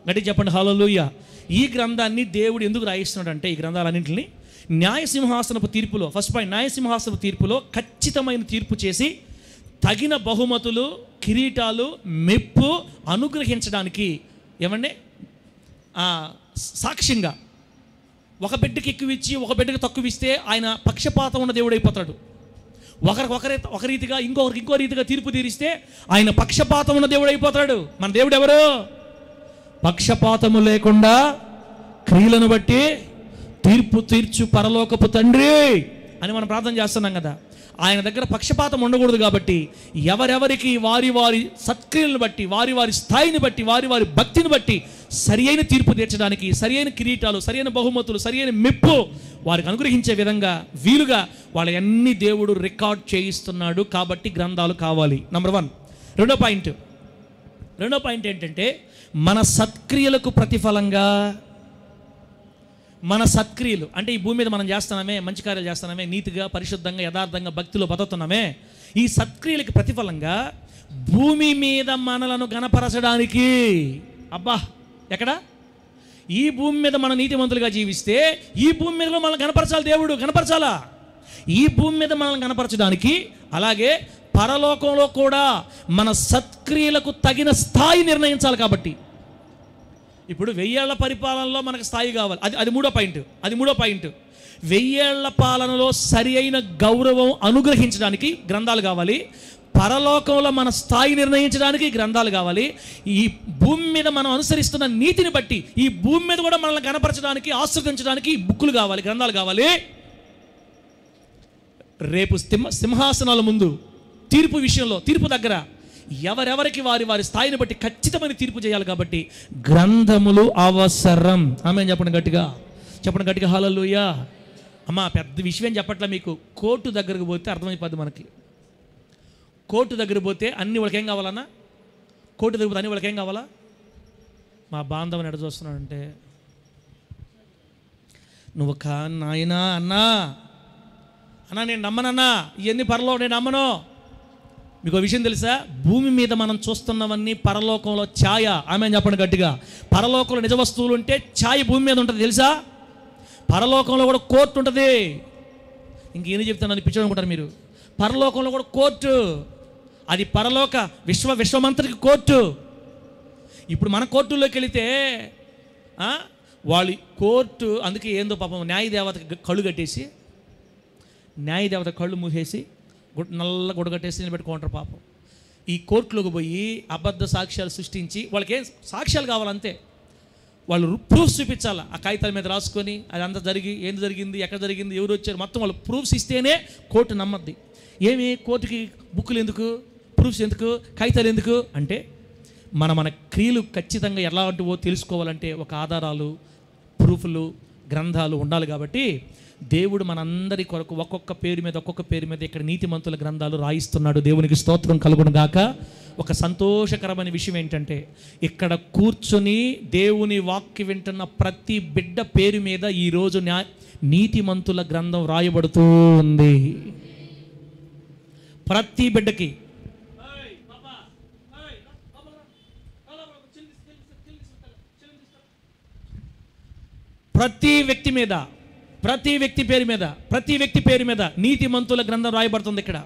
గట్టి చెప్పండి హల్లెలూయా. ఈ గ్రంథాన్ని దేవుడు ఎందుకు రాయిస్తున్నాడంటే, ఈ గ్రంథాలన్నింటినీ న్యాయసింహాసనపు తీర్పులో, ఫస్ట్ పాయింట్, న్యాయసింహాసనపు తీర్పులో ఖచ్చితమైన తీర్పు చేసి తగిన బహుమతులు, కిరీటాలు, మెప్పు అనుగ్రహించడానికి, ఏమండి, సాక్ష్యంగా ఒక బిడ్డకి ఎక్కువ ఇచ్చి ఒక బిడ్డకి తక్కువ ఇస్తే ఆయన పక్షపాతం ఉన్న దేవుడు అయిపోతాడు. ఒక రీతిగా ఇంకొకరికి ఇంకో రీతిగా తీర్పు తీరిస్తే ఆయన పక్షపాతం ఉన్న దేవుడు అయిపోతాడు. మన దేవుడు ఎవరు? పక్షపాతము లేకుండా క్రియలను బట్టి తీర్పు తీర్చు పరలోకపు తండ్రి అని మనం ప్రార్థన చేస్తున్నాం కదా. ఆయన దగ్గర పక్షపాతం ఉండకూడదు కాబట్టి ఎవరెవరికి వారి వారి సత్క్రియలను బట్టి, వారి వారి స్థాయిని బట్టి, వారి వారి భక్తిని బట్టి సరి అయిన తీర్పు తీర్చడానికి, సరి అయిన కిరీటాలు, సరి అయిన బహుమతులు, సరి అయిన మెప్పు వారికి అనుగ్రహించే విధంగా వీలుగా వాళ్ళన్నీ దేవుడు రికార్డ్ చేయిస్తున్నాడు. కాబట్టి గ్రంథాలు కావాలి. నంబర్ 1. రెండో పాయింట్ ఏంటంటే, మన సత్క్రియలకు ప్రతిఫలంగా, మన సత్క్రియలు అంటే ఈ భూమి మీద మనం చేస్తున్నామే, మంచి కార్యాలు చేస్తున్నామే, నీతిగా, పరిశుద్ధంగా, యథార్థంగా, భక్తిలో బతుకుతున్నామే, ఈ సత్క్రియలకు ప్రతిఫలంగా భూమి మీద మనలను గణపరచడానికి, అబ్బా ఎక్కడ, ఈ భూమి మీద మన నీతిమంతులుగా జీవిస్తే ఈ భూమి మీద మనల్ని గణపరచాలి. దేవుడు గణపరచాలా? ఈ భూమి మీద మనల్ని గణపరచడానికి, అలాగే పరలోకంలో కూడా మన సత్క్రియలకు తగిన స్థాయి నిర్ణయించాలి. కాబట్టి ఇప్పుడు 1000 ఏళ్ల పరిపాలనలో మనకు స్థాయి కావాలి. అది మూడో పాయింట్. 1000 ఏళ్ల పాలనలో సరి అయిన గౌరవం అనుగ్రహించడానికి గ్రంథాలు కావాలి. పరలోకంలో మన స్థాయి నిర్ణయించడానికి గ్రంథాలు కావాలి. ఈ భూమి మీద మనం అనుసరిస్తున్న నీతిని బట్టి ఈ భూమి మీద కూడా మనల్ని కనపరచడానికి, ఆస్వాదించడానికి బుక్కులు కావాలి, గ్రంథాలు కావాలి. రేపు సింహాసనాల ముందు తీర్పు విషయంలో, తీర్పు దగ్గర ఎవరెవరికి వారి వారి స్థాయిని బట్టి ఖచ్చితమైన తీర్పు చేయాలి. కాబట్టి గ్రంథములు అవసరం. ఆమేన్ చెప్పండి గట్టిగా హల్లెలూయా. అమ్మా పెద్ద విషయం చెప్పట్లా మీకు. కోర్టు దగ్గరకు పోతే అర్థమైపోద్ది మనకి. కోర్టు దగ్గర పోతే అన్ని వాళ్ళకి ఏం కావాలన్నా, కోర్టు దగ్గర పోతే అన్ని వాళ్ళకి ఏం కావాలా? మా బాంధవుని ఎడ చూస్తున్నాడంటే, నువ్వు నాయనా అన్నా నేను నమ్మనన్నా, ఇవన్నీ పరలో నేను నమ్మను. మీకు విషయం తెలుసా? భూమి మీద మనం చూస్తున్నవన్నీ పరలోకంలో ఛాయ. ఆమేన్ చెప్పండి గట్టిగా. పరలోకంలో నిజ వస్తువులు ఉంటే ఛాయ భూమి మీద ఉంటుంది తెలుసా? పరలోకంలో కూడా కోర్టు ఉంటుంది. ఇంకేం చెప్తానని పిచ్చనుకుంటారు మీరు. పరలోకంలో కూడా కోర్టు, అది పరలోక విశ్వమంతటికి కోర్టు. ఇప్పుడు మన కోర్టులోకి వెళితే వాళ్ళు కోర్టు, అందుకే ఏందో పాపం న్యాయదేవతకి కళ్ళు కట్టేసి, న్యాయదేవత కళ్ళు మూసేసి నల్ల గుడగట్టేసి నిలబెట్టుకుంటారు పాపం. ఈ కోర్టులోకి పోయి అబద్ధ సాక్ష్యాలు సృష్టించి, వాళ్ళకి ఏం సాక్ష్యాలు కావాలంతే, వాళ్ళు ప్రూఫ్స్ చూపించాలి. ఆ కాగితాల మీద రాసుకొని అదంతా ఏంది జరిగింది, ఎక్కడ జరిగింది, ఎవరు వచ్చారు, మొత్తం వాళ్ళు ప్రూఫ్స్ ఇస్తేనే కోర్టు నమ్మద్ది. ఏమి కోర్టుకి బుక్కులు ఎందుకు, ప్రూఫ్స్ ఎందుకు, కాగితాలు ఎందుకు అంటే, మన క్రియలు ఖచ్చితంగా ఎలాంటివో తెలుసుకోవాలంటే ఒక ఆధారాలు, ప్రూఫ్లు, గ్రంథాలు ఉండాలి. కాబట్టి దేవుడు మనందరి కొరకు ఒక్కొక్క పేరు మీద ఇక్కడ నీతిమంతుల గ్రంథాలు రాయిస్తున్నాడు. దేవునికి స్తోత్రం కలుగును గాక. ఒక సంతోషకరమైన విషయం ఏంటంటే, ఇక్కడ కూర్చొని దేవుని వాక్యం వింటున్న ప్రతి బిడ్డ పేరు మీద ఈరోజు నీతిమంతుల గ్రంథం రాయబడుతూ ఉంది. ప్రతి బిడ్డకి, ప్రతి వ్యక్తి మీద, ప్రతి వ్యక్తి పేరు మీద నీతిమంతుల గ్రంథం రాయబడుతుంది. ఇక్కడ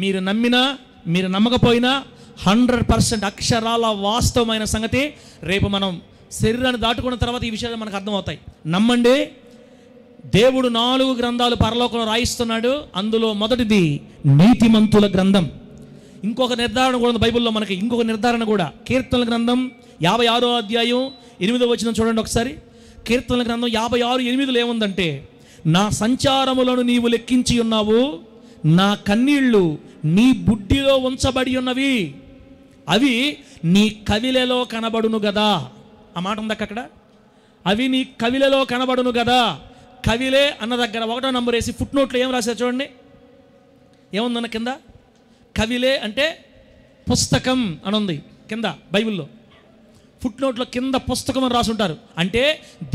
మీరు నమ్మినా మీరు నమ్మకపోయినా 100% అక్షరాల వాస్తవమైన సంగతి. రేపు మనం శరీరాన్ని దాటుకున్న తర్వాత ఈ విషయాలు మనకు అర్థమవుతాయి. నమ్మండి. దేవుడు 4 గ్రంథాలు పరలోకంలో రాయిస్తున్నాడు. అందులో మొదటిది నీతిమంతుల గ్రంథం. ఇంకొక నిర్ధారణ కూడా ఉంది బైబిల్లో మనకి. ఇంకొక నిర్ధారణ కూడా కీర్తనల గ్రంథం 56వ అధ్యాయం 8వ వచనం చూడండి ఒకసారి. కీర్తనల గ్రంథం 56:8 ఏముందంటే, నా సంచారములను నీవు లెక్కించి ఉన్నావు, నా కన్నీళ్లు నీ బుడ్డిలో ఉంచబడి ఉన్నవి, అవి నీ కవిలలో కనబడును గదా. ఆ మాట ఉంది అక్కడ. అవి నీ కవిలలో కనబడును గదా. కవిలే అన్న దగ్గర 1వ నంబర్ వేసి ఫుట్ నోట్లో ఏం రాశారు చూడండి. ఏముందన్న కింద? కవిలే అంటే పుస్తకం అని ఉంది కింద బైబిల్లో. ఫుట్ నోట్లో కింద పుస్తకం అని రాసుంటారు. అంటే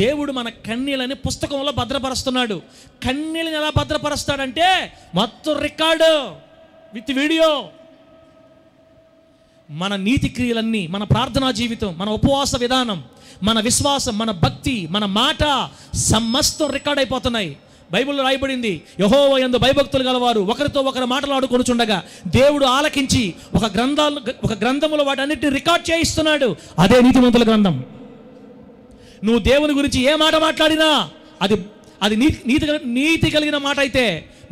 దేవుడు మన కన్నీళ్ళని పుస్తకంలో భద్రపరుస్తున్నాడు. కన్నీళ్ళని ఎలా భద్రపరుస్తాడంటే, మొత్తం రికార్డు విత్ వీడియో. మన నీతి క్రియలన్నీ, మన ప్రార్థనా జీవితం, మన ఉపవాస విధానం, మన విశ్వాసం, మన భక్తి, మన మాట సమస్తం రికార్డ్ అయిపోతున్నాయి. బైబిల్లో రాయబడింది, యెహోవా యందు భయభక్తులు గలవారు ఒకరితో ఒకరు మాట్లాడుకొనుచుండగా దేవుడు ఆలకించి ఒక గ్రంథములో వాటన్నిటిని రికార్డ్ చేయిస్తున్నాడు. అదే నీతిమంతుల గ్రంథం. నువ్వు దేవుని గురించి ఏ మాట మాట్లాడినా అది నీతి కలిగిన మాట అయితే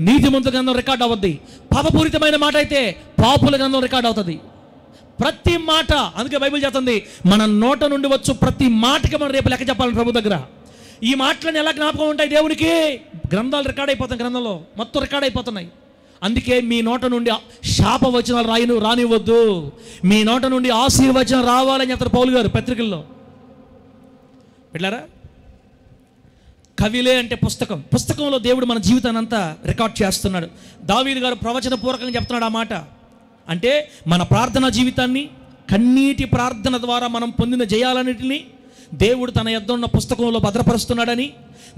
నీతిమంతుల గ్రంథం రికార్డ్ అవుద్ది. పాపపూరితమైన మాట అయితే పాపుల గ్రంథం రికార్డ్ అవుతుంది. ప్రతి మాట, అందుకే బైబిల్ చెప్తుంది, మన నోట నుండి వచ్చు ప్రతి మాటకి మనం రేపు లెక్క చెప్పాలని ప్రభు దగ్గర. ఈ మాటలను ఎలా జ్ఞాపకం ఉంటాయి దేవునికి? గ్రంథాలు రికార్డ్ అయిపోతాయి, గ్రంథంలో మొత్తం రికార్డ్ అయిపోతున్నాయి. అందుకే మీ నోట నుండి శాపవచనాలు రానివ్వద్దు, మీ నోట నుండి ఆశీర్వచనం రావాలని చెప్తారు పౌలు గారు పత్రికల్లో. పెట్టారా? కవిలే అంటే పుస్తకంలో దేవుడు మన జీవితాన్ని అంతా రికార్డ్ చేస్తున్నాడు. దావీదు గారు ప్రవచన పూర్వకంగా చెప్తున్నాడు ఆ మాట. అంటే మన ప్రార్థనా జీవితాన్ని, కన్నీటి ప్రార్థన ద్వారా మనం పొందిన జయాలన్నిటిని దేవుడు తన యొద్ద ఉన్న పుస్తకంలో భద్రపరుస్తున్నాడని,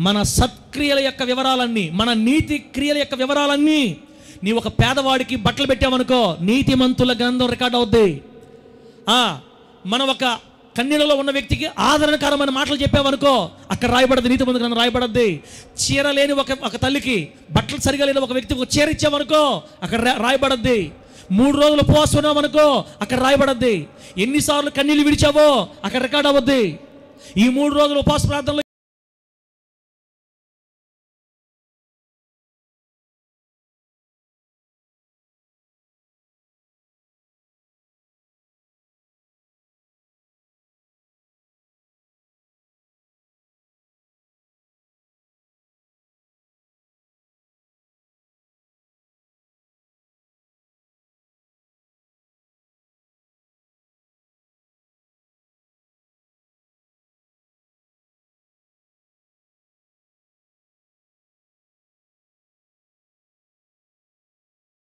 మన సత్క్రియల యొక్క వివరాలన్నీ, మన నీతి క్రియల యొక్క వివరాలన్నీ, నీ ఒక పేదవాడికి బట్టలు పెట్టామనుకో నీతిమంతుల గ్రంథం రికార్డ్ అవుద్ది. మనం ఒక కన్నీళ్ళలో ఉన్న వ్యక్తికి ఆదరణకరమైన మాటలు చెప్పామనుకో అక్కడ రాయబడద్ది, నీతిమంతుల గ్రంథం రాయబడద్ది. చీర లేని ఒక తల్లికి, బట్టలు సరిగా లేని ఒక వ్యక్తికి ఒక చీర ఇచ్చామనుకో అక్కడ రాయబడద్ది. 3 రోజులు ఉపవాసం ఉన్నామనుకో అక్కడ రాయబడద్ది. ఎన్నిసార్లు కన్నీళ్ళు విడిచావో అక్కడ రికార్డ్ అవ్వద్ది. ఈ 3 రోజులు ఉపవాస ప్రార్థనలో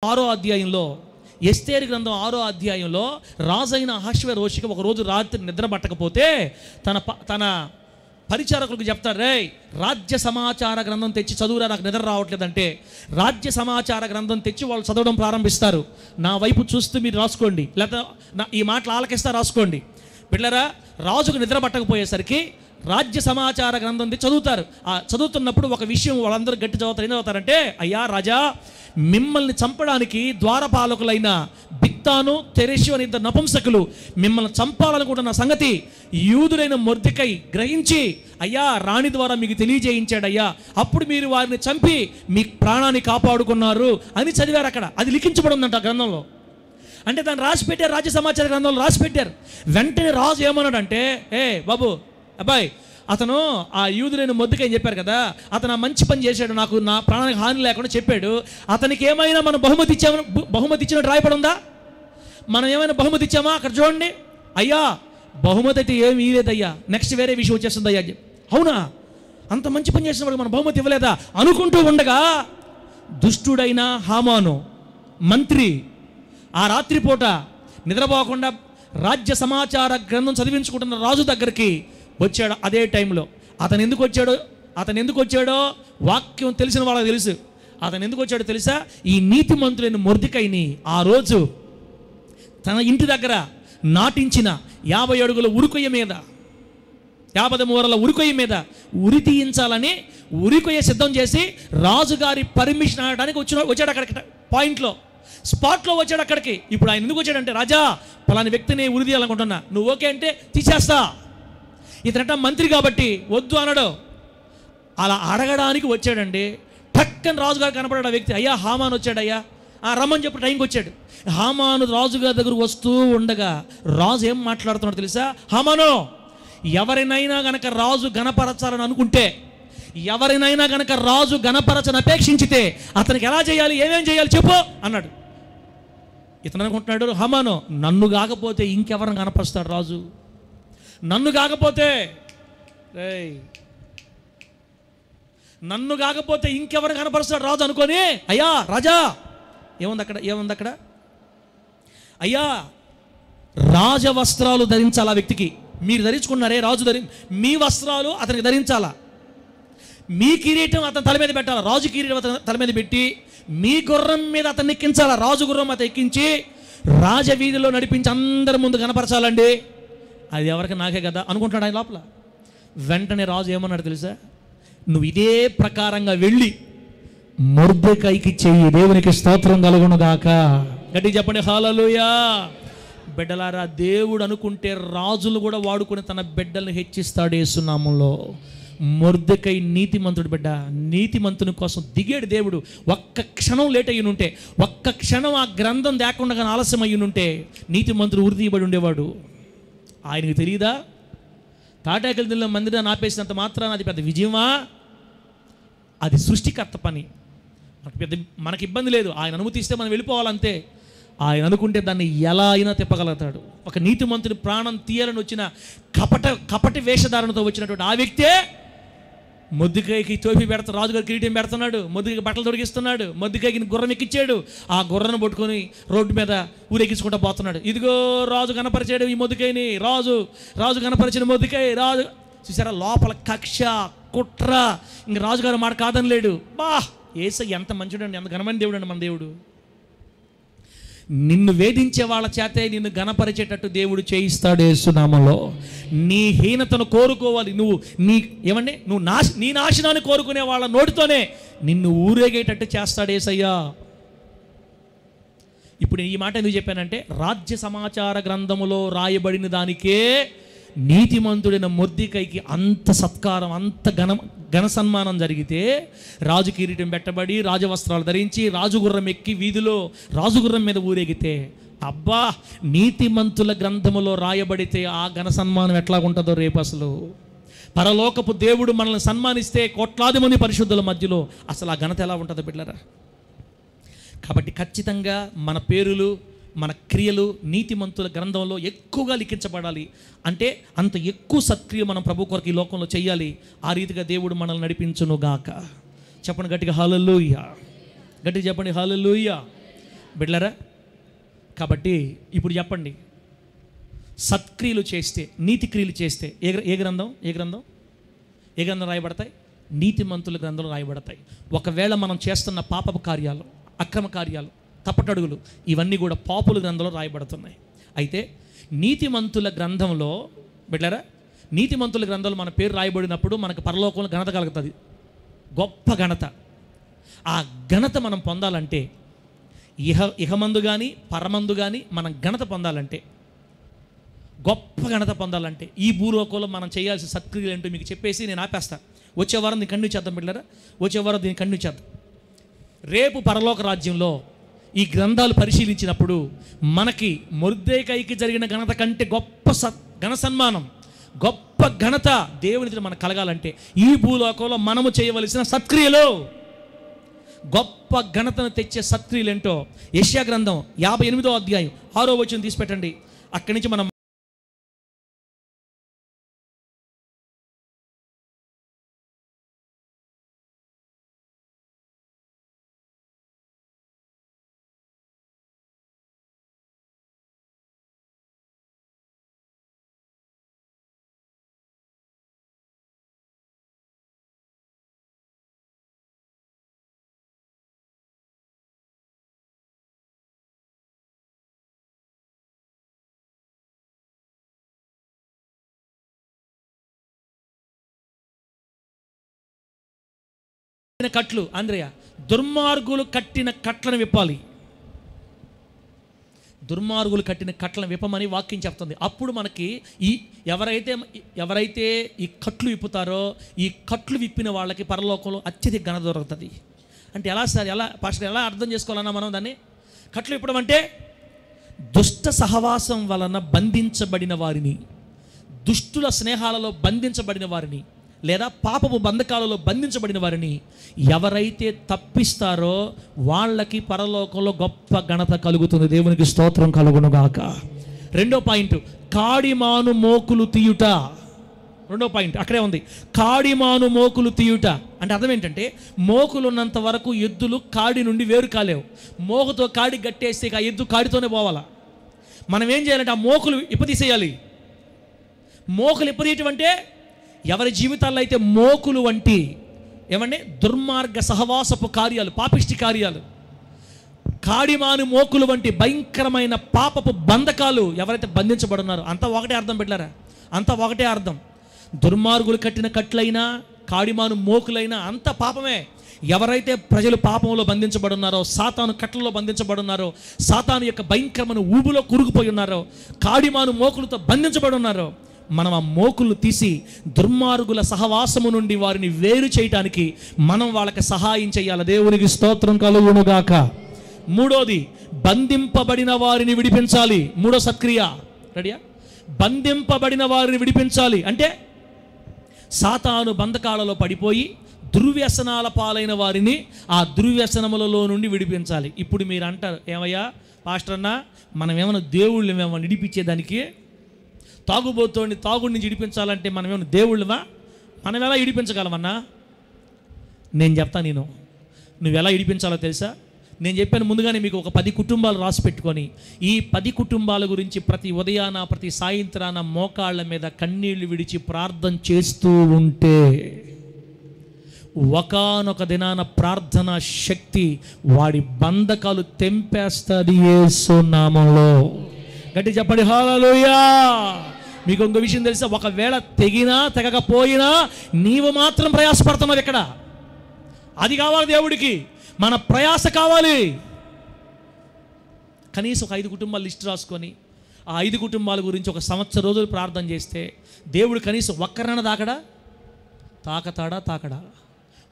ఆరో అధ్యాయంలో, ఎస్తేరు గ్రంథం 6వ అధ్యాయంలో రాజైన అహష్వేరోషుకి ఒక రోజు రాత్రి నిద్ర పట్టకపోతే తన పరిచారకులకు చెప్తారు, రే రాజ్య సమాచార గ్రంథం తెచ్చి చదువురా, నాకు నిద్ర రావట్లేదంటే రాజ్య సమాచార గ్రంథం తెచ్చి వాళ్ళు చదవడం ప్రారంభిస్తారు. నా వైపు చూస్తూ మీరు రాసుకోండి, లేకపోతే ఈ మాటలు ఆలకిస్తా రాసుకోండి. పిల్లరా, రాజుకు నిద్ర పట్టకపోయేసరికి రాజ్య సమాచార గ్రంథం చదువుతారు. చదువుతున్నప్పుడు ఒక విషయం వాళ్ళందరూ గట్టి చదువుతారు. ఏం చదువుతారంటే, అయ్యా రాజా, మిమ్మల్ని చంపడానికి ద్వారపాలకులైన బిక్తాను, తెరెషు అని 2 నపుంసకులు మిమ్మల్ని చంపాలనుకుంటున్న సంగతి యూదులైన మొర్దెకై గ్రహించి, అయ్యా రాణి ద్వారా మీకు తెలియజేయించాడయ్యా, అప్పుడు మీరు వారిని చంపి మీ ప్రాణాన్ని కాపాడుకున్నారు అని చదివారు. అక్కడ అది లిఖించబడి ఉందంట గ్రంథంలో. అంటే దాన్ని రాసి పెట్టారు, రాజ్య సమాచార గ్రంథంలో రాసి పెట్టారు. వెంటనే రాజు ఏమన్నాడంటే, బాబు అబ్బాయి, అతను ఆ యూదులైన మొర్దెకై అని చెప్పారు కదా, అతను మంచి పని చేశాడు, నాకు నా ప్రాణానికి హాని లేకుండా చెప్పాడు. అతనికి ఏమైనా మనం బహుమతి ఇచ్చినట్టు రాయపడి ఉందా? మనం ఏమైనా బహుమతి ఇచ్చామా? అక్కడ చూడండి. అయ్యా బహుమతి అయితే ఏమి ఇవ్వలేదయ్యా, నెక్స్ట్ వేరే విషయం వచ్చేస్తుంది అయ్యా. అవునా, అంత మంచి పని చేసిన వాడు మనం బహుమతి ఇవ్వలేదా అనుకుంటూ ఉండగా దుష్టుడైన హామాను మంత్రి ఆ రాత్రిపూట నిద్రపోకుండా రాజ్య సమాచార గ్రంథం చదివించుకుంటున్న రాజు దగ్గరికి వచ్చాడు. అదే టైంలో అతను ఎందుకు వచ్చాడో వాక్యం తెలిసిన వాళ్ళకి తెలుసు. అతను ఎందుకు వచ్చాడో తెలుసా? ఈ నీతిమంతులైన మొర్దెకైని ఆ రోజు తన ఇంటి దగ్గర నాటించిన 50 అడుగుల ఉరికొయ్య మీద, 50 మూరల ఉరికొయ్య మీద ఉరి తీయించాలని ఉరికొయ్య సిద్ధం చేసి రాజుగారి పర్మిషన్ అడగడానికి వచ్చాడు. అక్కడికి పాయింట్లో, స్పాట్లో వచ్చాడు అక్కడికి. ఇప్పుడు ఆయన ఎందుకు వచ్చాడంటే, రాజా పలాని వ్యక్తిని ఉరి తీయాలనుకుంటున్నా, నువ్వు ఓకే అంటే తీసేస్తా. ఇతనట మంత్రి కాబట్టి వద్దు అనడు. అలా అడగడానికి వచ్చాడండి. టక్కని రాజుగారు కనపడాడు ఆ వ్యక్తి. అయ్యా హామాను వచ్చాడయ్యా, రమ్మని చెప్పి టైంకి వచ్చాడు. హామాను రాజుగారి దగ్గరకు వస్తూ ఉండగా రాజు ఏం మాట్లాడుతున్నాడు తెలుసా? హామాను, ఎవరినైనా గనక రాజు గణపరచాలని అనుకుంటే, ఎవరినైనా గనక రాజు గణపరచని అపేక్షించితే అతనికి ఎలా చేయాలి, ఏమేం చేయాలి చెప్పు అన్నాడు. ఇతను అనుకుంటున్నాడు, హామాను నన్ను కాకపోతే ఇంకెవరిని గణపరుస్తాడు రాజు, నన్ను కాకపోతే ఇంకెవరు కనపరుస్తాడు రాజు అనుకొని, అయ్యా రాజా ఏముంది అక్కడ అయ్యా రాజవస్త్రాలు ధరించాలి ఆ వ్యక్తికి. మీరు ధరించుకున్నారే రాజు మీ వస్త్రాలు అతనికి ధరించాలా, మీ కిరీటం అతని తల మీద పెట్టాలా, రాజు కిరీటం అతని తల మీద పెట్టి మీ గుర్రం మీద అతన్ని ఎక్కించాలా, రాజు గుర్రం అతను ఎక్కించి రాజవీధిలో నడిపించి అందరి ముందు కనపరచాలండి, అది ఎవరికి నాకే కదా అనుకుంటాడు ఆయన లోపల. వెంటనే రాజు ఏమన్నాడు తెలుసా? నువ్వు ఇదే ప్రకారంగా వెళ్ళి మొర్దెకైకి చెయ్యి, దేవునికి స్తోత్రం కలుగునుగాక. గట్టిగా చెప్పండి హల్లెలూయా. బిడ్డలారా, దేవుడు అనుకుంటే రాజులు కూడా వాడుకుని తన బిడ్డల్ని హెచ్చిస్తాడు యేసు నామములో. మొర్దెకై నీతిమంతుడు బిడ్డ, నీతిమంతుని కోసం దిగాడు దేవుడు. ఒక్క క్షణం లేట్ అయ్యి ఉంటే, ఒక్క క్షణం ఆ గ్రంథం లేకుండా ఆలస్యం అయ్యి ఉంటే నీతిమంతుడు ఉరి తీయబడి ఉండేవాడు. ఆయనకు తెలియదా? తాటాకుల దిల్ల మందిరాన్ని ఆపేసినంత మాత్రాన అది పెద్ద విజయమా? అది సృష్టికర్త పని. మనకి ఇబ్బంది లేదు, ఆయన అనుమతిస్తే మనం వెళ్ళిపోవాలంతే. ఆయన అనుకుంటే దాన్ని ఎలా అయినా తిప్పగలుగుతాడు. ఒక నీతిమంతుని ప్రాణం తీయాలని వచ్చిన కపటి వేషధారణతో వచ్చినటువంటి ఆ వ్యక్తే మొద్దుకాయకి టోపీ పెడతా, రాజుగారు కిరీటం పెడుతున్నాడు, మొద్దుకాయకి బట్టలు తొడిగిస్తున్నాడు, మొద్దుకాయకి గుర్రం ఎక్కించాడు, ఆ గుర్రను పట్టుకొని రోడ్డు మీద ఊరెక్కించుకుంటూ పోతున్నాడు. ఇదిగో రాజు కనపరిచాడు ఈ మొద్దుకాయని, రాజు కనపరిచిన మొద్దుకాయ రాజు. చూసారా లోపల కక్ష కుట్ర. ఇంక రాజుగారు మాట కాదని లేడు. బా యేసయ్య ఎంత మంచిడండి, ఎంత ఘనమైన దేవుడు అండి మన దేవుడు. నిన్ను వేధించే వాళ్ళ చేతే నిన్ను ఘనపరిచేటట్టు దేవుడు చేయిస్తాడు యేసు నామములో. నీ హీనతను కోరుకోవాలి, నువ్వు నీ నాశనాన్ని కోరుకునే వాళ్ళ నోటితోనే నిన్ను ఊరేగేటట్టు చేస్తాడు యేసయ్యా. ఇప్పుడు ఈ మాట ఎందుకు చెప్పానంటే, రాజ్య సమాచార గ్రంథములో రాయబడిన దానికే నీతిమంతుడైన మొర్దెకైకి అంత సత్కారం, అంత ఘన సన్మానం జరిగితే, రాజు కిరీటం పెట్టబడి రాజవస్త్రాలు ధరించి రాజుగుర్రం ఎక్కి వీధిలో రాజుగుర్రం మీద ఊరేగితే, అబ్బా నీతిమంతుల గ్రంథములో రాయబడితే ఆ ఘన సన్మానం ఎట్లా ఉంటుందో రేపు అసలు. పరలోకపు దేవుడు మనల్ని సన్మానిస్తే కోట్లాది మంది పరిశుద్ధుల మధ్యలో అసలు ఆ ఘనత ఎలా ఉంటుందో బిడ్డలారా. కాబట్టి ఖచ్చితంగా మన పేరులు, మన క్రియలు నీతిమంతుల గ్రంథంలో ఎక్కువగా లిఖించబడాలి. అంటే అంత ఎక్కువ సత్క్రియ మనం ప్రభు కొరకు ఈ లోకంలో చేయాలి. ఆ రీతిగా దేవుడు మనల్ని నడిపించునుగాక. చెప్పండి గట్టిగా హల్లెలూయా. గట్టిగా చెప్పండి హల్లెలూయా. బిడ్డలారా, కాబట్టి ఇప్పుడు చెప్పండి, సత్క్రియలు చేస్తే, నీతి క్రియలు చేస్తే ఏ గ్రంథం రాయబడతాయి? నీతిమంతుల గ్రంథంలో రాయబడతాయి. ఒకవేళ మనం చేస్తున్న పాపపు కార్యాలు, అక్రమ కార్యాలు, తప్పటడుగులు, ఇవన్నీ కూడా పాపుల గ్రంథంలో రాయబడుతున్నాయి. అయితే నీతిమంతుల గ్రంథంలో బిడ్డలారా, నీతిమంతుల గ్రంథంలో మన పేరు రాయబడినప్పుడు మనకు పరలోకంలో ఘనత కలుగుతుంది, గొప్ప ఘనత. ఆ ఘనత మనం పొందాలంటే, ఇహమందు కానీ పరమందు కానీ మనం ఘనత పొందాలంటే, గొప్ప ఘనత పొందాలంటే ఈ భూలోకంలో మనం చేయాల్సిన సత్క్రియలు ఏంటో మీకు చెప్పేసి నేను ఆపేస్తాను. వచ్చే వారం దీన్ని కంటిన్యూ చేద్దాం బిడ్డలారా, వచ్చే వారం దీన్ని కంటిన్యూ చేద్దాం. రేపు పరలోక రాజ్యంలో ఈ గ్రంథాలు పరిశీలించినప్పుడు మనకి మొర్దెకైకి జరిగిన ఘనత కంటే గొప్ప ఘన సన్మానం, గొప్ప ఘనత దేవునికి మనకు కలగాలంటే ఈ భూలోకంలో మనము చేయవలసిన సత్క్రియలు, గొప్ప ఘనతను తెచ్చే సత్క్రియలు ఏంటో యెషయా గ్రంథం 58వ అధ్యాయం 6వ వచనం తీసిపెట్టండి. అక్కడి నుంచి మనం కట్లు ఆంధ్రయ దుర్మార్గులు కట్టిన కట్లను విప్పాలి. దుర్మార్గులు కట్టిన కట్లను విప్పమని వాక్యం చెప్తుంది. అప్పుడు మనకి ఎవరైతే ఈ కట్లు విప్పుతారో ఈ కట్లు విప్పిన వాళ్ళకి పరలోకంలో అత్యధిక ఘనత దొరుకుతుంది. అంటే ఎలా సార్, పాస్టర్ ఎలా అర్థం చేసుకోవాలన్నా మనం దాన్ని? కట్లు విప్పడం అంటే దుష్ట సహవాసం వలన బంధించబడిన వారిని, దుష్టుల స్నేహాలలో బంధించబడిన వారిని, లేదా పాపపు బంధకాలలో బంధించబడిన వారిని ఎవరైతే తప్పిస్తారో వాళ్ళకి పరలోకంలో గొప్ప ఘనత కలుగుతుంది. దేవునికి స్తోత్రం కలుగునుగాక. రెండో పాయింట్, కాడిమాను మోకులు తీయుట. రెండో పాయింట్ అక్కడే ఉంది, కాడిమాను మోకులు తీయుట. అంటే అర్థం ఏంటంటే, మోకులు ఉన్నంత వరకు ఎద్దులు కాడి నుండి వేరు కాలేవు. మోకుతో కాడి గట్టేస్తే ఆ ఎద్దు కాడితోనే పోవాలా. మనం ఏం చేయాలంటే ఆ మోకులు ఇప్పదీసేయాలి. మోకులు ఇప్పదీయటం అంటే ఎవరి జీవితాల్లో అయితే మోకులు వంటి దుర్మార్గ సహవాసపు కార్యాలు, పాపిష్టి కార్యాలు, కాడిమాను మోకులు వంటి భయంకరమైన పాపపు బంధకాలు ఎవరైతే బంధించబడున్నారో, అంతా ఒకటే అర్థం పెట్టారా, అంతా ఒకటే అర్థం. దుర్మార్గులు కట్టిన కట్లైనా కాడిమాను మోకులైనా అంత పాపమే. ఎవరైతే ప్రజలు పాపంలో బంధించబడున్నారో, సాతాను కట్లలో బంధించబడున్నారో, సాతాను యొక్క భయంకరమైన ఊబులో కూరుకుపోయి ఉన్నారో, కాడిమాను మోకులతో బంధించబడి ఉన్నారో, మనం ఆ మోకులు తీసి దుర్మార్గుల సహవాసము నుండి వారిని వేరు చేయటానికి మనం వాళ్ళకి సహాయం చేయాలి. దేవునికి స్తోత్రం కలుగునుగాక. మూడోది, బంధింపబడిన వారిని విడిపించాలి. మూడో సత్క్రియ రెడీయా? బంధింపబడిన వారిని విడిపించాలి అంటే సాతాను బంధకాలలో పడిపోయి దుర్వ్యసనాల పాలైన వారిని ఆ దుర్వ్యసనములలో నుండి విడిపించాలి. ఇప్పుడు మీరు అంటారు, ఏమయ్యా పాస్టర్ అన్న, మనం ఏమైనా దేవుళ్ళు ఏమైనా విడిపించేదానికి? తాగుబోతోని తాగుడి నుంచి విడిపించాలంటే మనం ఏమైనా దేవుళ్ళమా? మనం ఎలా విడిపించగలమన్నా? నేను చెప్తాను, నువ్వు ఎలా విడిపించాలో తెలుసా? నేను చెప్పాను ముందుగానే మీకు ఒక 10 కుటుంబాలు రాసి పెట్టుకొని, ఈ 10 కుటుంబాల గురించి ప్రతి ఉదయాన ప్రతి సాయంత్రాన మోకాళ్ళ మీద కన్నీళ్లు విడిచి ప్రార్థన చేస్తూ ఉంటే ఒకానొక దినాన ప్రార్థన శక్తి వాడి బంధకాలు తెంపేస్తుంది యేసు నామములో. గట్టి చెప్పండి హల్లెలూయా. మీకు ఇంకో విషయం తెలుసా? ఒకవేళ తెగినా తెగకపోయినా నీవు మాత్రం ప్రయాసపడుతున్నావు. ఇక్కడ అది కావాలి దేవుడికి, మన ప్రయాస కావాలి. కనీసం ఒక 5 కుటుంబాల లిస్ట్ రాసుకొని ఆ 5 కుటుంబాల గురించి ఒక సంవత్సరం రోజులు ప్రార్థన చేస్తే దేవుడు కనీసం ఒక్కరన్నా తాకడా?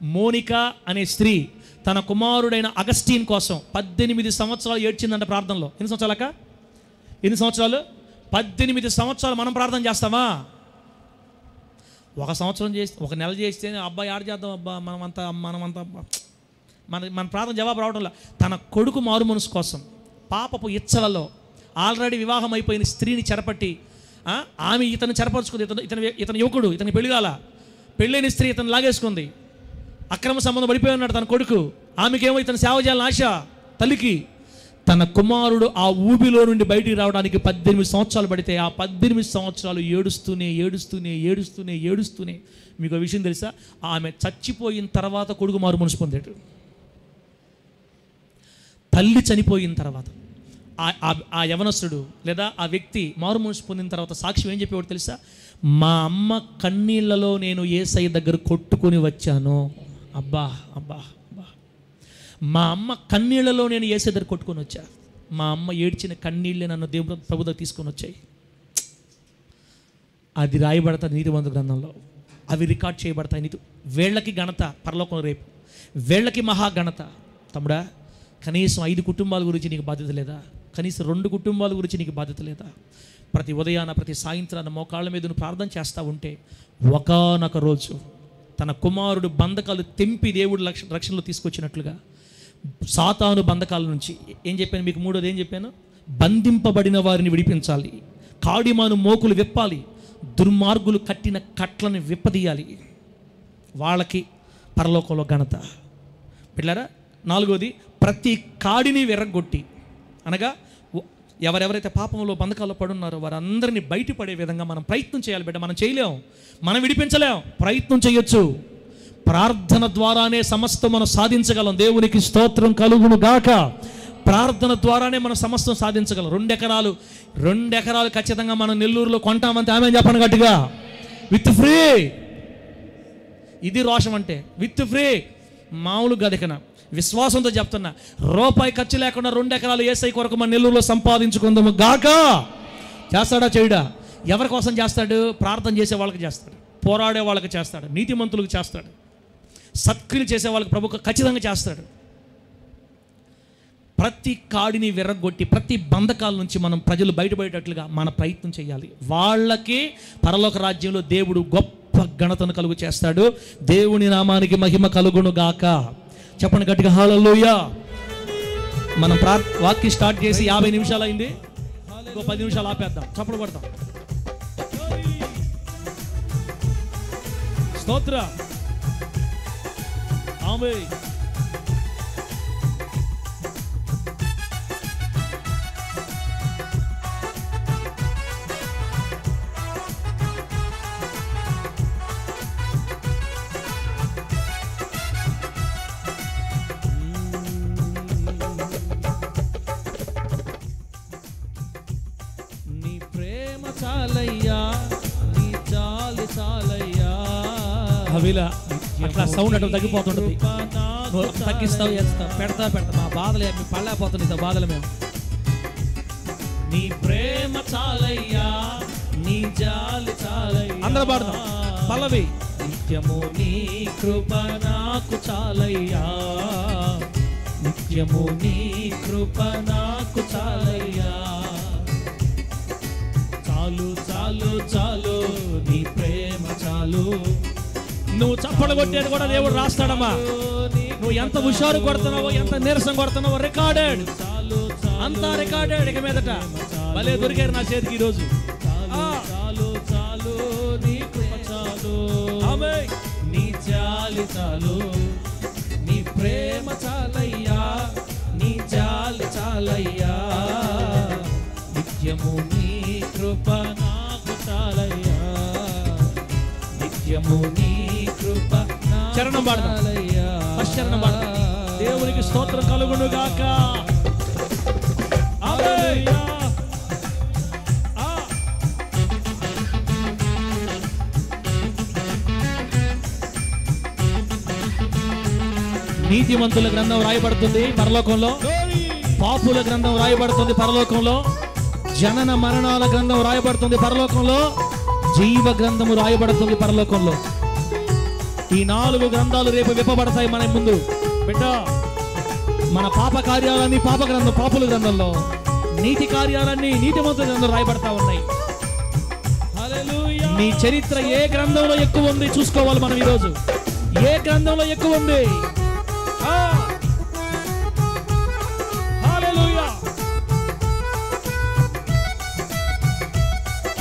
మోనికా అనే స్త్రీ తన కుమారుడైన అగస్టీన్ కోసం 18 సంవత్సరాలు ఏడ్చిందంట ప్రార్థనలో. ఎన్ని సంవత్సరాలక? ఎన్ని సంవత్సరాలు? 18 సంవత్సరాలు. మనం ప్రార్థన చేస్తామా? ఒక సంవత్సరం చేస్తే, ఒక నెల చేస్తే అబ్బాయి ఆడ చేద్దాం, అబ్బా మనమంతా మన ప్రార్థన జవాబు రావడంలో తన కొడుకు మారు మనసు కోసం పాపపు ఇచ్చలలో ఆల్రెడీ వివాహం అయిపోయిన స్త్రీని చెరపట్టి ఆమె ఇతను చెరపరుచుకుంది. ఇతను యువకుడు, ఇతని పెళ్ళైన స్త్రీ ఇతను లాగేసుకుంది. అక్రమ సంబంధం పడిపోయి ఉన్నాడు తన కొడుకు. ఆమెకేమో ఇతను సేవ చేయాలని ఆశ తల్లికి. తన కుమారుడు ఆ ఊబిలో నుండి బయటికి రావడానికి 18 సంవత్సరాలు పడితే ఆ 18 సంవత్సరాలు ఏడుస్తూనే మీకు ఒక విషయం తెలుసా? ఆమె చచ్చిపోయిన తర్వాత కొడుకు మారు మనసు పొందాడు. తల్లి చనిపోయిన తర్వాత ఆ యవనస్తుడు లేదా ఆ వ్యక్తి మారు మనసు పొందిన తర్వాత సాక్ష్యం ఏం చెప్పేవాడు తెలుసా? మా అమ్మ కన్నీళ్లలో నేను యేసయ్య దగ్గర కొట్టుకొని వచ్చాను. అబ్బా, మా అమ్మ కన్నీళ్లలో నేను యేసయ్య దగ్గర కొట్టుకొని వచ్చా. మా అమ్మ ఏడ్చిన కన్నీళ్ళే నన్ను దేవుడు ప్రభు దగ్గర తీసుకొని వచ్చాయి. అది రాయబడతాయి నీతిమంతుల గ్రంథంలో, అవి రికార్డ్ చేయబడతాయి. వేళ్ళకి ఘనత పరలోకం రేపు, వేళ్ళకి మహాఘనత. తమ్ముడా, కనీసం 5 కుటుంబాల గురించి నీకు బాధ్యత లేదా? కనీసం 2 కుటుంబాల గురించి నీకు బాధ్యత లేదా? ప్రతి ఉదయాన ప్రతి సాయంత్రాన మోకాళ్ళ మీద నువ్వు ప్రార్థన చేస్తూ ఉంటే ఒకానొక రోజు తన కుమారుడు బంధకాలు తెంపి దేవుడు రక్షణలో తీసుకొచ్చినట్లుగా సాతాను బంధకాల నుంచి ఏం చెప్పాను మీకు? మూడోది ఏం చెప్పాను? బంధింపబడిన వారిని విడిపించాలి. కాడిమాను మోకులు విప్పాలి. దుర్మార్గులు కట్టిన కట్లను విప్పదీయాలి. వాళ్ళకి పరలోకంలో ఘనత. పిల్లరా, 4వది, ప్రతి కాడిని విరగొట్టి, అనగా ఎవరెవరైతే పాపంలో బంధకాల్లో పడున్నారో వారందరినీ బయటపడే విధంగా మనం ప్రయత్నం చేయాలి. బిడ్డ, మనం చేయలేం, మనం విడిపించలేం, ప్రయత్నం చేయొచ్చు. ప్రార్థన ద్వారానే సమస్తం మనం సాధించగలం. దేవునికి స్తోత్రం కలుగును గాక. ప్రార్థన ద్వారానే మనం సమస్తం సాధించగలం. 2 ఎకరాలు ఖచ్చితంగా మనం నెల్లూరులో కొంటామంటే ఆమె చెప్పండి గట్టిగా, విత్ ఫ్రీ. ఇది రోషం అంటే, విత్ ఫ్రీ. మామూలు గదికన విశ్వాసంతో చెప్తున్నా, రూపాయి ఖర్చు లేకుండా 2 ఎకరాలు యేసయ్య కొరకు మన నెల్లూరులో సంపాదించుకుందాము గాక. చేస్తాడా చేయడా? ఎవరి కోసం చేస్తాడు? ప్రార్థన చేసే వాళ్ళకి చేస్తాడు, పోరాడే వాళ్ళకి చేస్తాడు, నీతిమంతులకు చేస్తాడు, సత్క్రియలు చేసే వాళ్ళకి ప్రభు ఖచ్చితంగా చేస్తాడు. ప్రతి కాడిని విరగొట్టి ప్రతి బంధకాల నుంచి మనం ప్రజలు బయటపడేటట్లుగా మన ప్రయత్నం చేయాలి. వాళ్ళకి పరలోక రాజ్యంలో దేవుడు గొప్ప ఘనతను కలుగు చేస్తాడు. దేవుని నామానికి మహిమ కలుగును గాక. చెప్పండి గట్టిగా హల్లెలూయా. మనం వాక్యం స్టార్ట్ చేసి 50 నిమిషాలు అయింది. ఇంకో 10 నిమిషాలు ఆపేద్దాం, చప్పట్లు కొడతాం. స్తోత్ర ఆమేన్. అవిలా అట్లా సౌండ్ అట్లా తగ్గిపోతుంటుంది. నువ్వు తగ్గిస్తావు, చేస్తావు, పెడతా మా బాధలు పడలేకపోతుంది బాధలు మేము. నీ ప్రేమ చాలయ్యా, నీ జాలి చాలయ్యా. అందరూ పాడతాం పల్లవి. నిత్యము నీ కృప నాకు చాలయ్యా, నిత్యము నీ కృప నాకు చాలయ్యా. చాలు చాలు చాలు నీ ప్రేమ చాలు. నువ్వు చప్పలు కొట్టేది కూడా దేవుడు రాస్తాడమ్మా. నువ్వు ఎంత హుషారు కొడుతున్నావో, ఎంత నీరసం కొడుతున్నావో రికార్డెడ్, అంతా రికార్డెడ్. ఇక మీదట భలే దొరికారు నా చేతికి ఈరోజు. చాలు చాలు నీ కృప చాలు, నీ జాలి చాలు, నీ ప్రేమ చాలయ్యా, నీ జాలి చాలయ్యా. నిత్యము నీ కృప నాకు చాలయ్యా, నిత్యము నీ కృప. చరణం పాడతాలయ్యా, చరణం పాడతా. దేవునికి స్తోత్రం కలుగును గాక. నీతిమంతుల గ్రంథం రాయబడుతుంది పరలోకంలో, పాపుల గ్రంథం రాయబడుతుంది పరలోకంలో, జనన మరణాల గ్రంథం రాయబడుతుంది పరలోకంలో, జీవ గ్రంథము రాయబడుతుంది పరలోకంలో. ఈ 4 గ్రంథాలు రేపు విప్పబడతాయి మన ముందు. బిడ్డ, మన పాప కార్యాలన్నీ పాపుల గ్రంథంలో, నీతి కార్యాలన్నీ నీతిమంతుల గ్రంథం రాయబడతా ఉన్నాయి. నీ చరిత్ర ఏ గ్రంథంలో ఎక్కువ ఉంది చూసుకోవాలి మనం ఈరోజు. ఏ గ్రంథంలో ఎక్కువ ఉంది? హల్లెలూయా,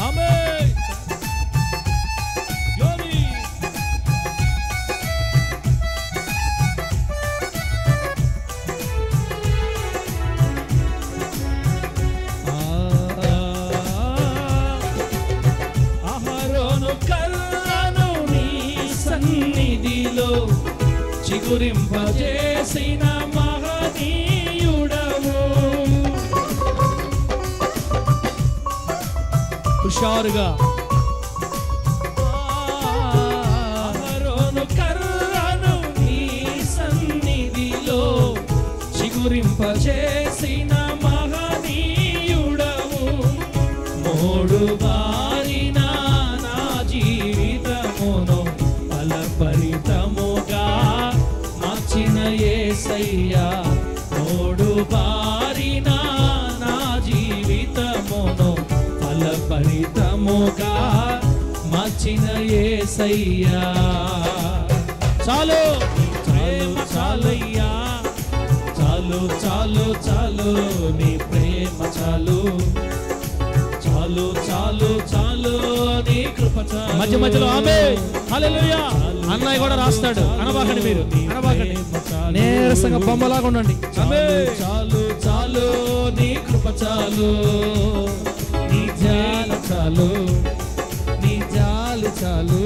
ఆమేన్. అహరోను కర్రను నీ సన్నిధిలో చిగురింపజేసిన మహనీయుడవు. హుషారుగా అహరోను కర్రను నీ సన్నిధిలో చిగురింపజేసిన మహనీయుడవు. మోడు బారిన నా జీవితమును ఫలభరితముగా మార్చిన యేసయ్యా. మోడు బారిన నా జీవితమును ఫలభరితముగా మార్చిన యేసయ్యా. చాలు ప్రేమ చాలయ్యా, చాలు చాలు చాలు నీ ప్రేమ చాలు, చాలు చాలు చాలు నీ కృప చాలు. మధ్య మధ్యలో ఆమేన్, హల్లెలూయా. అన్నయ్య కూడా రాస్తాడు, అనబాకండి మీరు, అనబాకండి, నీరసంగా బొమ్మలాగా ఉండండి. చాలు చాలు నీ కృప చాలు, నీ జాలి చాలు, నీ జాలి చాలు,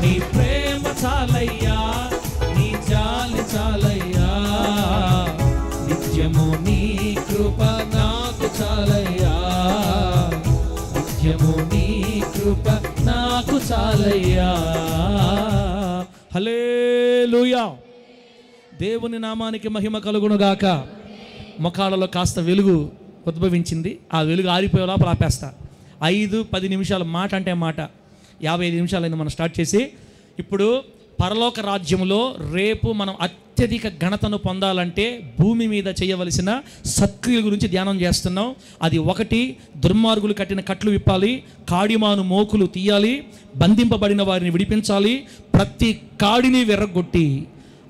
నీ ప్రేమ చాలయ్యా, నీ జాలి చాలయ్యా. నిత్యము నీ కృప నాకు చాలయ్యా, నిత్యము నీ కృప నాకు చాలయ్యా. హల్లెలూయా. దేవుని నామానికి మహిమ కలుగును గాక. ముఖాలలో కాస్త వెలుగు ఉద్భవించింది. ఆ వెలుగు ఆరిపోయే లోపల ఆపేస్తా. 5-10 నిమిషాలు మాట అంటే మాట, 55 నిమిషాలైంది మనం స్టార్ట్ చేసి. ఇప్పుడు పరలోక రాజ్యములో రేపు మనం అత్యధిక ఘనతను పొందాలంటే భూమి మీద చేయవలసిన సత్క్రియల గురించి ధ్యానం చేస్తున్నాం. అది 1, దుర్మార్గులు కట్టిన కట్లు విప్పాలి, కాడిమాను మోకులు తీయాలి, బంధింపబడిన వారిని విడిపించాలి, ప్రతి కాడిని విర్రగొట్టి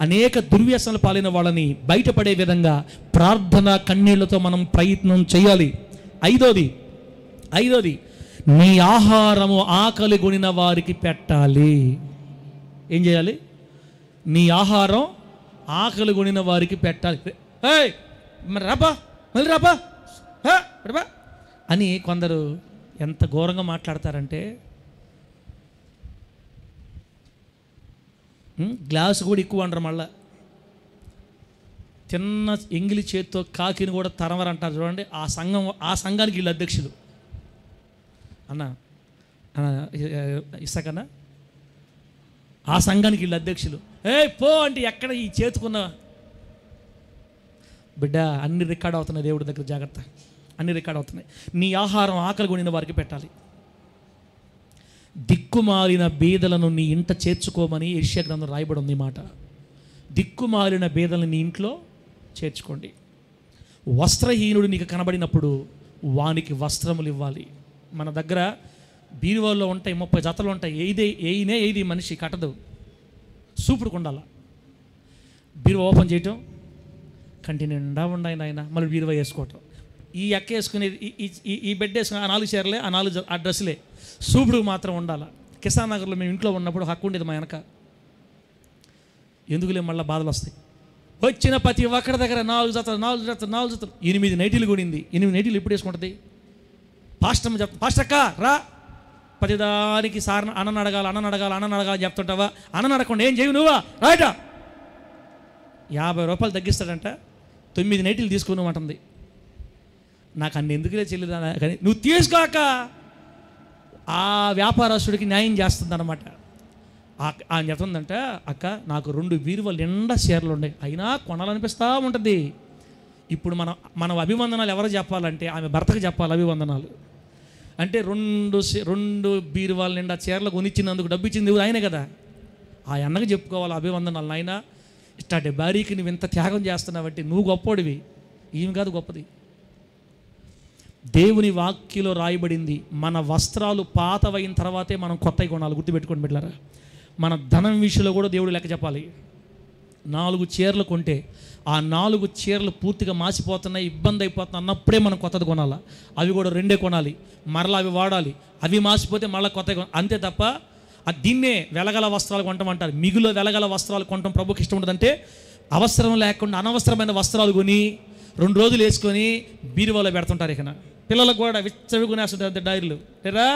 అనేక దుర్వ్యసనాలు పాలైన వాళ్ళని బయటపడే విధంగా ప్రార్థన కన్నీళ్లతో మనం ప్రయత్నం చేయాలి. 5ది నీ ఆహారము ఆకలి కొనిన వారికి పెట్టాలి. ఏం చేయాలి? నీ ఆహారం ఆకలి కొనిన వారికి పెట్టాలి. మరి రాబా, మళ్ళీ రాబా అని కొందరు ఎంత ఘోరంగా మాట్లాడతారంటే, గ్లాసు కూడా ఎక్కువ అంటారు. మళ్ళా చిన్న ఎంగిలి చేతితో కాకిని కూడా తరమరంటారు చూడండి. ఆ సంఘానికి వీళ్ళు అధ్యక్షులు. అన్న ఇసాకన్నా ఆ సంఘానికి వీళ్ళు అధ్యక్షులు. పో అంటే ఎక్కడ ఈ చేతుకున్న బిడ్డ అన్ని రికార్డ్ అవుతున్నాయి దేవుడి దగ్గర, జాగ్రత్త, అన్ని రికార్డ్ అవుతున్నాయి. నీ ఆహారం ఆకలి కొనిన వారికి పెట్టాలి. దిక్కుమాలిన బీదలను నీ ఇంట చేర్చుకోమని యెషయా గ్రంథం రాయబడి ఉంది మాట. దిక్కుమాలిన బీదలను నీ ఇంట్లో చేర్చుకోండి. వస్త్రహీనుడు నీకు కనబడినప్పుడు వానికి వస్త్రములు ఇవ్వాలి. మన దగ్గర బీరువాల్లో ఉంటాయి 30 జతలు ఉంటాయి. ఏది మనిషి కట్టదు, సూపుడు కొండాల. బీరువా ఓపెన్ చేయటం, కంటి నిండా ఉన్నాయి నాయన, మళ్ళీ బీరువా వేసుకోవటం, ఈ ఎక్క వేసుకునేది, ఈ బెడ్ వేసుకుని ఆ 4 చీరలే, ఆ 4 ఆ డ్రెస్సులే, సూపుడు మాత్రం ఉండాలి. కిసాన్ నగర్లో మేము ఇంట్లో ఉన్నప్పుడు హక్కు ఉండేది మా వెనక. ఎందుకులే మళ్ళీ బాధలు వస్తాయి. వచ్చిన ప్రతి ఒక్కడి దగ్గర 4 జతలు 8 నైటీలు కొనింది. 8 నైటీలు ఎప్పుడు వేసుకుంటుంది? పాస్టర్ చెప్తా, పాస్టర్ అక్క రా, ప్రతిదానికి సార్ అన్నను అడగాలి చెప్తుంటావా? అన్నను అడగకుండా ఏం చేయవు నువ్వా, రైటా? 50 రూపాయలు తగ్గిస్తాడంట, 9 నైటీలు తీసుకుని అంటుంది. నాకు అన్ని ఎందుకులే చెల్లిదా కానీ నువ్వు తీసుకోక ఆ వ్యాపారస్తుడికి న్యాయం చేస్తుంది అనమాట. ఆయన చెప్తుందంట, అక్క నాకు 2 బీరువాలు నిండా చీరలు ఉన్నాయి, అయినా కొనాలనిపిస్తూ ఉంటుంది. ఇప్పుడు మన అభివందనాలు ఎవరు చెప్పాలంటే ఆమె భర్తకు చెప్పాలి అభివందనాలు. అంటే 2 బీరువాల నిండా చీరలు కొనిచ్చినందుకు డబ్బు ఇచ్చింది ఆయనే కదా, ఆ అన్నకు చెప్పుకోవాలి అభివందనాలు. నాయన ఇష్టాడే భార్యకి నువ్వు ఇంత త్యాగం చేస్తున్నావంటే నువ్వు గొప్పోడివి, ఈమె కాదు గొప్పది. దేవుని వాక్యలో రాయబడింది, మన వస్త్రాలు పాతవైన తర్వాతే మనం కొత్తవి కొనాలి. గుర్తుపెట్టుకోండి బిడ్డలారా. మన ధనం విషయంలో కూడా దేవుడు లెక్క చెప్పాలి. 4 చీరలు కొంటే ఆ 4 చీరలు పూర్తిగా మాసిపోతున్నాయి, ఇబ్బంది అయిపోతుంది అన్నప్పుడే మనం కొత్తది కొనాలి. అవి కూడా 2 కొనాలి, మరలా అవి వాడాలి. అవి మాసిపోతే మళ్ళీ కొత్తగా అంతే తప్ప దీన్నే వెలగల వస్త్రాలు కొంటామంటారు. మిగులు వెలగల వస్త్రాలు కొనటం ప్రభుకి ఇష్టం ఉండదంటే అవసరం లేకుండా అనవసరమైన వస్త్రాలు కొని 2 రోజులు వేసుకొని బీరువాలో పెడుతుంటారు. ఇక పిల్లలకు కూడా విచ్చవి కొనేస్తుంటారు డైరీలు. లేరా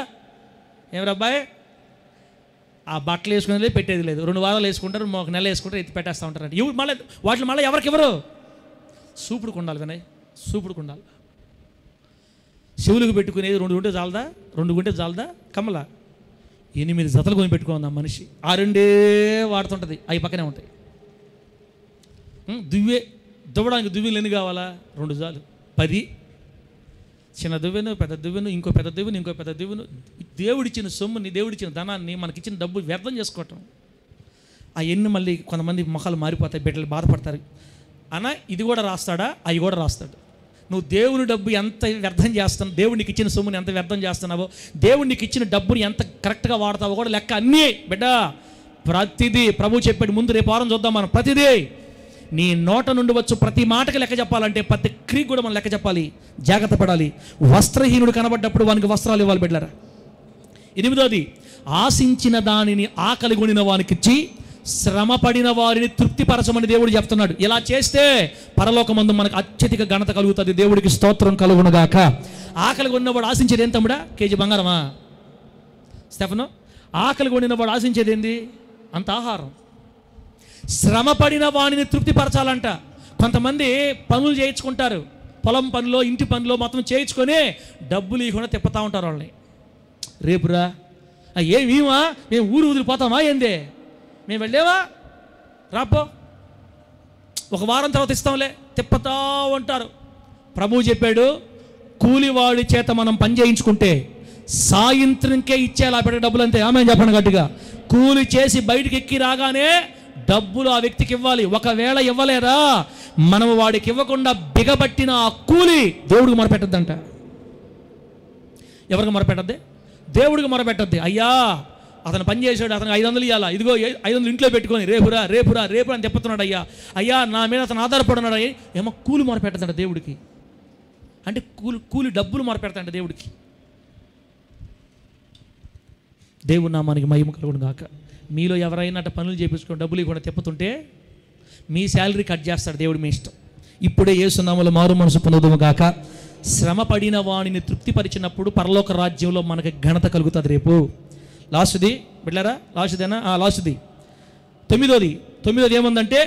ఏమరా అబ్బాయి, ఆ బట్టలు వేసుకునేది పెట్టేది లేదు, 2 వారాలు వేసుకుంటారు, 1 నెల వేసుకుంటారు, ఎత్తి పెట్టేస్తూ ఉంటారు. మళ్ళీ వాటిని మళ్ళీ ఎవరికి ఎవరు సూపుడు కొండాలి వినయ్, సూపుడు కొండాలి. చెవులకు పెట్టుకునేది 2 గుంటే చాలదా, 2 గుంటే చాలదా? కమల 8 జతలు కొని పెట్టుకుందాం మనిషి, ఆ 2 వాడుతుంటుంది, అవి పక్కనే ఉంటాయి. దువ్వడానికి దువ్వెలు ఎన్ని కావాలా? 2 చాలు. 10 చిన్న దువ్వెను, పెద్ద దువ్వెను, ఇంకో పెద్ద దువ్వెను. దేవుడిచ్చిన సొమ్ముని, దేవుడిచ్చిన ధనాన్ని, మనకిచ్చిన డబ్బు వ్యర్థం చేసుకోవటం. ఆ ఎన్ని మళ్ళీ కొంతమంది మొఖాలు మారిపోతాయి, బిడ్డలు బాధపడతారు. అన్న ఇది కూడా రాస్తాడా? అవి కూడా రాస్తాడు. నువ్వు దేవుని డబ్బు ఎంత వ్యర్థం చేస్తున్నావు, దేవుడికి ఇచ్చిన సొమ్ముని ఎంత వ్యర్థం చేస్తున్నావో, దేవుడికి ఇచ్చిన డబ్బుని ఎంత కరెక్ట్గా వాడతావో కూడా లెక్క అన్నీ బిడ్డ. ప్రతిదీ ప్రభు చెప్పాడు. ముందు రేపు వారం చూద్దాం మనం. ప్రతిదీ నీ నోట నుండి వచ్చు ప్రతి మాటకి లెక్క చెప్పాలంటే ప్రతి క్రియకు కూడా మనం లెక్క చెప్పాలి, జాగ్రత్త పడాలి. వస్త్రహీనుడు కనబడ్డప్పుడు వానికి వస్త్రాలు ఇవ్వాలి బిడ్డలారా. 8వది, ఆశించిన దానిని ఆకలి కొనిన వానికిచ్చి శ్రమ పడిన వారిని తృప్తిపరచమని దేవుడు చెప్తున్నాడు. ఇలా చేస్తే పరలోకమందు మనకు అత్యధిక ఘనత కలుగుతుంది. దేవుడికి స్తోత్రం కలుగునుగాక. ఆకలి కొన్నవాడు ఆశించేది ఏం తమ్ముడా? కేజీ బంగారమా? స్టెఫను, ఆకలి కొనినవాడు ఆశించేది ఏంది? అంత ఆహారం. శ్రమ పడిన వాడిని తృప్తిపరచాలంట. కొంతమంది పనులు చేయించుకుంటారు, పొలం పనిలో, ఇంటి పనిలో మొత్తం చేయించుకొని డబ్బులు ఇవ్వకుండా తిప్పుతూ ఉంటారు వాళ్ళని. రేపురా ఏమీమా, మేము ఊరు వదిలిపోతామా ఏందే, మేము వెళ్ళేవా, రాపో, 1 వారం తర్వాత ఇస్తాంలే, తిప్పుతూ ఉంటారు. ప్రభువు చెప్పాడు, కూలివాడి చేత మనం పని చేయించుకుంటే సాయంత్రంకే ఇచ్చేలా పెట్టే డబ్బులు అంతే. ఆమె చెప్పండి గట్టిగా. కూలి చేసి బయటికి ఎక్కి రాగానే డబ్బులు ఆ వ్యక్తికి ఇవ్వాలి. ఒకవేళ ఇవ్వలేదా మనం వాడికి ఇవ్వకుండా బిగబట్టిన ఆ కూలి దేవుడికి మొరపెట్టద్దంట. ఎవరికి మొరపెట్టద్ది? దేవుడికి మొరపెట్టద్ది. అయ్యా అతను పని చేశాడు, అతనికి 500 ఇవ్వాలా, ఇదిగో 500 ఇంట్లో పెట్టుకొని రేపురా అని చెప్తున్నాడు. అయ్యా నా మీద అతను ఆధారపడున్నాడు. ఏమో కూలి మొరపెట్టదంట దేవుడికి. అంటే కూలి డబ్బులు మొరపెడతాంట దేవుడికి. దేవుడి నామానికి మహిమ కలుగును గాక. మీలో ఎవరైనా అట్ట పనులు చేయించుకొని డబ్బులు ఇవ్వకుండా తిప్పుతుంటే మీ శాలరీ కట్ చేస్తాడు దేవుడు, మీ ఇష్టం. ఇప్పుడే యేసు నామములో మారు మనసు పొందుదుము గాక. శ్రమ పడిన వాడిని తృప్తిపరిచినప్పుడు పరలోక రాజ్యంలో మనకి ఘనత కలుగుతుంది రేపు. లాస్ట్ది బిడ్డలారా, లాస్ట్దేనా? లాస్ట్ది 9వది ఏముందంటే,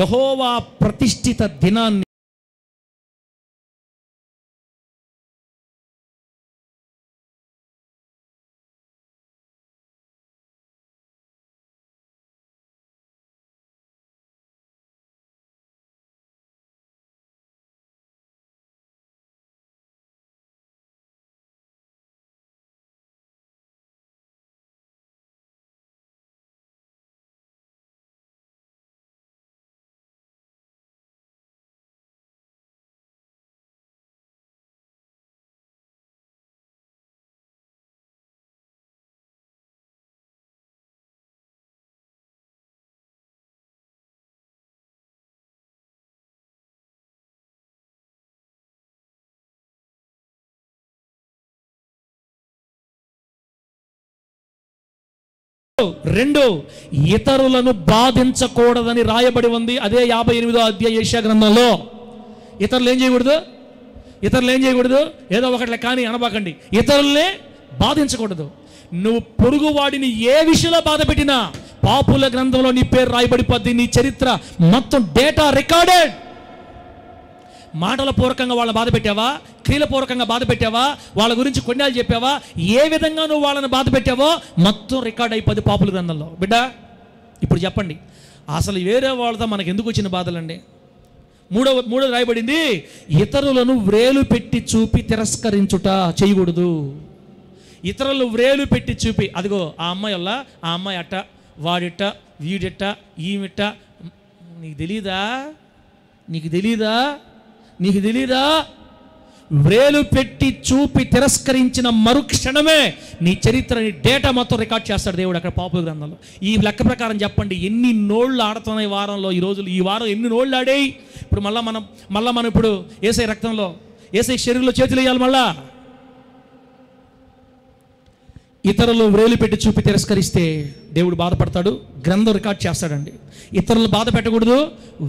యెహోవా ప్రతిష్ఠిత దినాన్ని 2, ఇతరులను బాధించకూడదని రాయబడి ఉంది. అదే 58వ అధ్యాయం యెషయా గ్రంథంలో. ఇతరులు ఏం చేయకూడదు? ఏదో ఒకటి కానీ అనబాకండి. ఇతరులనే బాధించకూడదు. నువ్వు పొరుగువాడిని ఏ విషయంలో బాధ పెట్టినా పాపుల గ్రంథంలో నీ పేరు రాయబడిపోద్ది. నీ చరిత్ర మొత్తం డేటా రికార్డెడ్. మాటల పూర్వకంగా వాళ్ళని బాధ పెట్టావా, క్రియల పూర్వకంగా బాధ పెట్టావా, వాళ్ళ గురించి కొన్నేళ్ళు చెప్పావా, ఏ విధంగా నువ్వు వాళ్ళని బాధ పెట్టావో మొత్తం రికార్డ్ అయిపోద్ది పాపుల గ్రంథంలో. బిడ్డ ఇప్పుడు చెప్పండి, అసలు వేరే వాళ్ళతో మనకు ఎందుకు వచ్చిన బాధలండి? మూడో రాయబడింది, ఇతరులను వ్రేలు పెట్టి చూపి తిరస్కరించుట చేయకూడదు. ఇతరులు వ్రేలు పెట్టి చూపి, అదిగో ఆ అమ్మాయి వల్ల ఆ అమ్మాయి అట్ట, వాడిట్ట, వీడిట్ట, ఈమిట్ట, నీకు తెలీదా? వ్రేలు పెట్టి చూపి తిరస్కరించిన మరుక్షణమే నీ చరిత్ర, నీ డేటా మొత్తం రికార్డ్ చేస్తాడు దేవుడు అక్కడ పాపుల గ్రంథంలో. ఈ లెక్క ప్రకారం చెప్పండి, ఎన్ని నోళ్ళు ఆడుతున్నాయి వారంలో? ఈ వారం ఎన్ని నోళ్ళు ఆడాయి? ఇప్పుడు మళ్ళీ మనం ఇప్పుడు యేసయ్య రక్తంలో, యేసయ్య శరీరంలో చేతులు వేయాలి. మళ్ళా ఇతరులు వ్రేలు పెట్టి చూపి తిరస్కరిస్తే దేవుడు బాధపడతాడు, గ్రంథం రికార్డ్ చేస్తాడండి. ఇతరులు బాధ పెట్టకూడదు,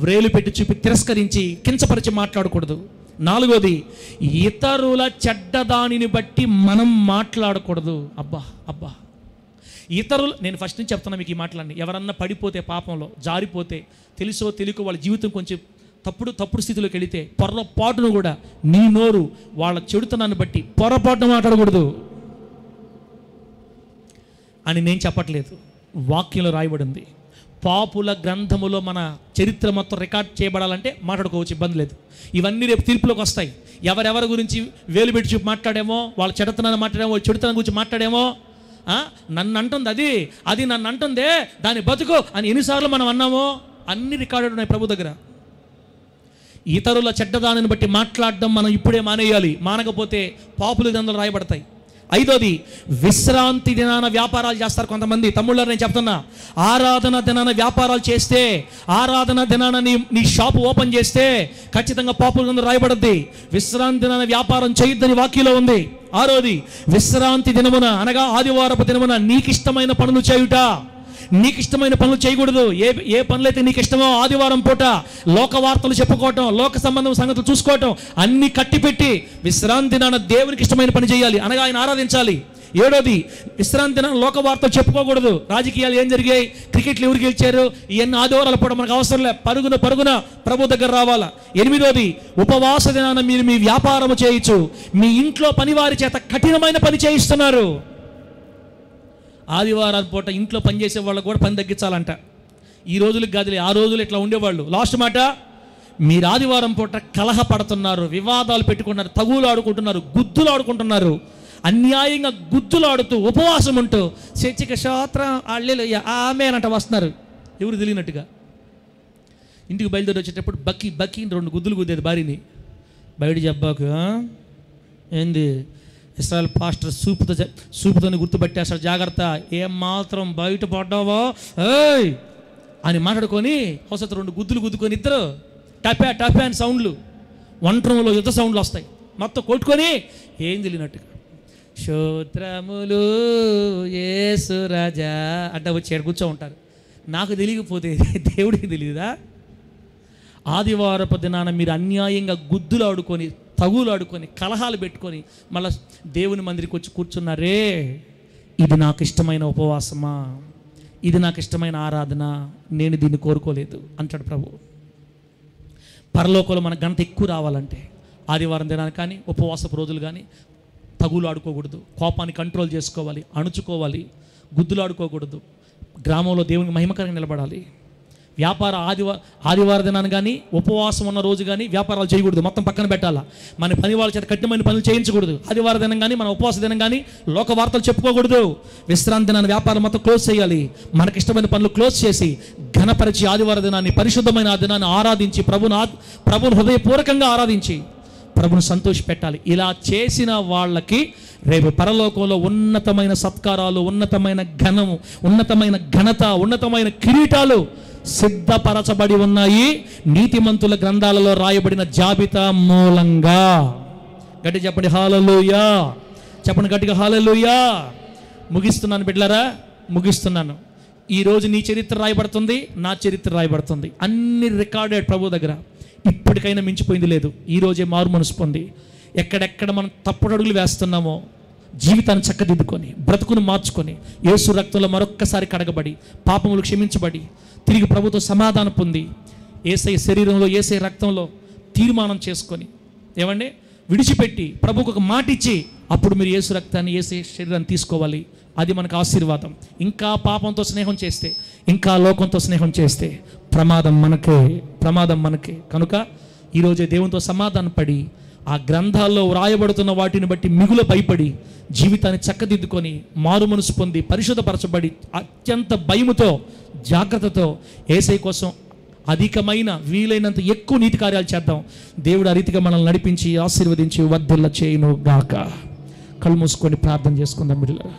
వ్రేలు పెట్టి చూపి తిరస్కరించి కించపరిచి మాట్లాడకూడదు. 4వది, ఇతరుల చెడ్డదానిని బట్టి మనం మాట్లాడకూడదు. అబ్బా ఇతరులు, నేను ఫస్ట్ నుంచి చెప్తున్నా మీకు ఈ మాటలన్నీ. ఎవరన్నా పడిపోతే, పాపంలో జారిపోతే, తెలుసో తెలియకో వాళ్ళ జీవితం కొంచెం తప్పుడు స్థితిలోకి వెళితే పొరపాటును కూడా నీ నోరు వాళ్ళ చెడుతనాన్ని బట్టి పొరపాటును మాట్లాడకూడదు అని నేను చెప్పట్లేదు, వాక్యంలో రాయబడింది. పాపుల గ్రంథములో మన చరిత్ర మొత్తం రికార్డ్ చేయబడాలంటే మాట్లాడుకోవచ్చు, ఇబ్బంది లేదు. ఇవన్నీ రేపు తీర్పులోకి వస్తాయి. ఎవరెవరి గురించి వేలు పెట్టి చూపి మాట్లాడేమో, వాళ్ళ చెడుతనాన్ని మాట్లాడేమో, చెడుతనం గురించి మాట్లాడేమో, నన్ను అంటుంది అది నన్ను అంటుందే, దాన్ని బతుకు అని ఎన్నిసార్లు మనం అన్నామో, అన్ని రికార్డు ఉన్నాయి ప్రభు దగ్గర. ఇతరుల చెడ్డదానిని బట్టి మాట్లాడడం మనం ఇప్పుడే మానేయాలి. మానకపోతే పాపుల గ్రంథాలు రాయబడతాయి. 5వది, విశ్రాంతి దినాన వ్యాపారాలు చేస్తారు కొంతమంది. తమ్ముళ్ళని నేను చెప్తున్నా, ఆరాధన దినాన వ్యాపారాలు చేస్తే, ఆరాధన దినాన నీ షాపు ఓపెన్ చేస్తే ఖచ్చితంగా పాపుల గ్రంథం రాయబడద్ది. విశ్రాంతి దినాన వ్యాపారం చేయొద్దని వాక్యంలో ఉంది. 6వది, విశ్రాంతి దినమున అనగా ఆదివారపు దినమున నీకు ఇష్టమైన పనులు చేయుట. నీకు ఇష్టమైన పనులు చేయకూడదు. ఏ పనులైతే నీకు ఇష్టమో ఆదివారం పూట లోక వార్తలు చెప్పుకోవటం, లోక సంబంధం సంగతులు చూసుకోవటం అన్ని కట్టిపెట్టి విశ్రాంతి దినాన దేవునికి ఇష్టమైన పని చేయాలి, అనగా ఆయన ఆరాధించాలి. 7వది, విశ్రాంతి దినాన లోక వార్తలు చెప్పుకోకూడదు. రాజకీయాలు ఏం జరిగాయి, క్రికెట్లు ఎవరు గెలిచారు, ఇవన్నీ ఆదివారాలు పూట మనకు అవసరం లే, పరుగున ప్రభు దగ్గర రావాలా. 8వది, ఉపవాస దినాన మీరు మీ వ్యాపారము చేయొచ్చు. మీ ఇంట్లో పనివారి చేత కఠినమైన పని చేయిస్తున్నారు. ఆదివారాల పూట ఇంట్లో పనిచేసే వాళ్ళకు కూడా పని తగ్గించాలంట. ఈ రోజులకు కాదులే, ఆ రోజులు ఇట్లా ఉండేవాళ్ళు. లాస్ట్ మాట, మీరు ఆదివారం పూట కలహపడుతున్నారు, వివాదాలు పెట్టుకుంటున్నారు, తగులు ఆడుకుంటున్నారు, గుద్దులు ఆడుకుంటున్నారు, అన్యాయంగా గుద్దులు ఆడుతూ ఉపవాసం ఉంటూ చర్చిక శాస్త్రం అల్లెలు ఆమెనంట వస్తున్నారు ఎవరు తెలియనట్టుగా. ఇంటికి బయలుదేరి వచ్చేటప్పుడు బక్కి 2 గుద్దులు గుద్దేది భార్యని. బయట చెప్పాకు ఏంది, ఇస్రాయల్ పాస్టర్ సూపుతోని గుర్తుపెట్టేస్తాడు, జాగ్రత్త, ఏం మాత్రం బయట పడ్డావో ఏయ్ అని మాట్లాడుకొని హోసత 2 గుద్దులు గుద్దుకొని ఇద్దరు టపా అని సౌండ్లు, వంట రూమ్లో యుద్ధ సౌండ్లు వస్తాయి. మొత్తం కొట్టుకొని ఏం తెలియనట్టుగా క్షోత్రములు యేసు రాజా అంటే వచ్చి కూర్చో ఉంటారు. నాకు తెలియకపోతే దేవుడికి తెలియదా? ఆదివారపు దినాన మీరు అన్యాయంగా గుద్దులు ఆడుకొని, తగులు ఆడుకొని, కలహాలు పెట్టుకొని మళ్ళీ దేవుని మందిరికి వచ్చి కూర్చున్నారే, ఇది నాకు ఇష్టమైన ఉపవాసమా, ఇది నాకు ఇష్టమైన ఆరాధన, నేను దీన్ని కోరుకోలేదు అంటాడు ప్రభు. పరలోకంలో మన గంట ఎక్కువ రావాలంటే ఆదివారం దినాన్ని కానీ, ఉపవాసపు రోజులు కానీ తగులు ఆడుకోకూడదు, కోపాన్ని కంట్రోల్ చేసుకోవాలి, అణుచుకోవాలి, గుద్దులు ఆడుకోకూడదు, గ్రామంలో దేవునికి మహిమకరంగా నిలబడాలి. ఆదివార దినాన్ని కానీ, ఉపవాసం ఉన్న రోజు కానీ వ్యాపారాలు చేయకూడదు, మొత్తం పక్కన పెట్టాలా. మన పని వాళ్ళ చేత కఠినమైన పనులు చేయించకూడదు. ఆదివార దినం కానీ, మన ఉపవాస దినం కానీ లోక వార్తలు చెప్పుకోకూడదు. విశ్రాంతి దినాన్ని వ్యాపారం మొత్తం క్లోజ్ చేయాలి. మనకి ఇష్టమైన పనులు క్లోజ్ చేసి ఘనపరిచి ఆదివార దినాన్ని, పరిశుద్ధమైన ఆ దినాన్ని ఆరాధించి ప్రభుని హృదయపూర్వకంగా ఆరాధించి ప్రభుని సంతోష పెట్టాలి. ఇలా చేసిన వాళ్ళకి రేపు పరలోకంలో ఉన్నతమైన సత్కారాలు, ఉన్నతమైన ఘనము, ఉన్నతమైన ఘనత, ఉన్నతమైన కిరీటాలు సిద్ధపరచబడి ఉన్నాయి నీతిమంతుల గ్రంథాలలో రాయబడిన జాబితా మూలంగా. గట్టి చెప్పండి హల్లెలూయా, చెప్పండి గట్టిగా హల్లెలూయా. ముగిస్తున్నాను బిడ్డలారా. ముగిస్తున్నాను. ఈరోజు నీ చరిత్ర రాయబడుతుంది, నా చరిత్ర రాయబడుతుంది. అన్ని రికార్డెడ్ ప్రభు దగ్గర. ఇప్పటికైనా మించిపోయింది లేదు. ఈరోజే మారు మనసు పొంది ఎక్కడెక్కడ మనం తప్పుడు అడుగులు వేస్తున్నామో జీవితాన్ని చక్కదిద్దుకొని బ్రతుకును మార్చుకొని యేసు రక్తంలో మరొక్కసారి కడగబడి పాపములు క్షమించబడి తిరిగి ప్రభుతో సమాధానం పొంది యేసయ్య శరీరంలో యేసయ్య రక్తంలో తీర్మానం చేసుకొని ఏమండి విడిచిపెట్టి ప్రభుకు ఒక మాట ఇచ్చి అప్పుడు మీరు యేసు రక్తాన్ని యేసయ్య శరీరాన్ని తీసుకోవాలి. అది మనకు ఆశీర్వాదం. ఇంకా పాపంతో స్నేహం చేస్తే, ఇంకా లోకంతో స్నేహం చేస్తే ప్రమాదం మనకే. కనుక ఈరోజే దేవునితో సమాధానం పడి ఆ గ్రంథాల్లో వ్రాయబడుతున్న వాటిని బట్టి మిగులు భయపడి జీవితాన్ని చక్కదిద్దుకొని మారు మనసు పొంది పరిశుద్ధపరచబడి అత్యంత భయముతో జాగ్రత్తతో యేసయ్య కోసం అధికమైన వీలైనంత ఎక్కువ నీతి కార్యాలు చేద్దాం. దేవుడు ఆ రీతిగా మనల్ని నడిపించి ఆశీర్వదించి వర్ధిల్ల చేయును గాక. కళ్ళు మూసుకొని ప్రార్థన చేసుకుందాం బిడ్డలారా.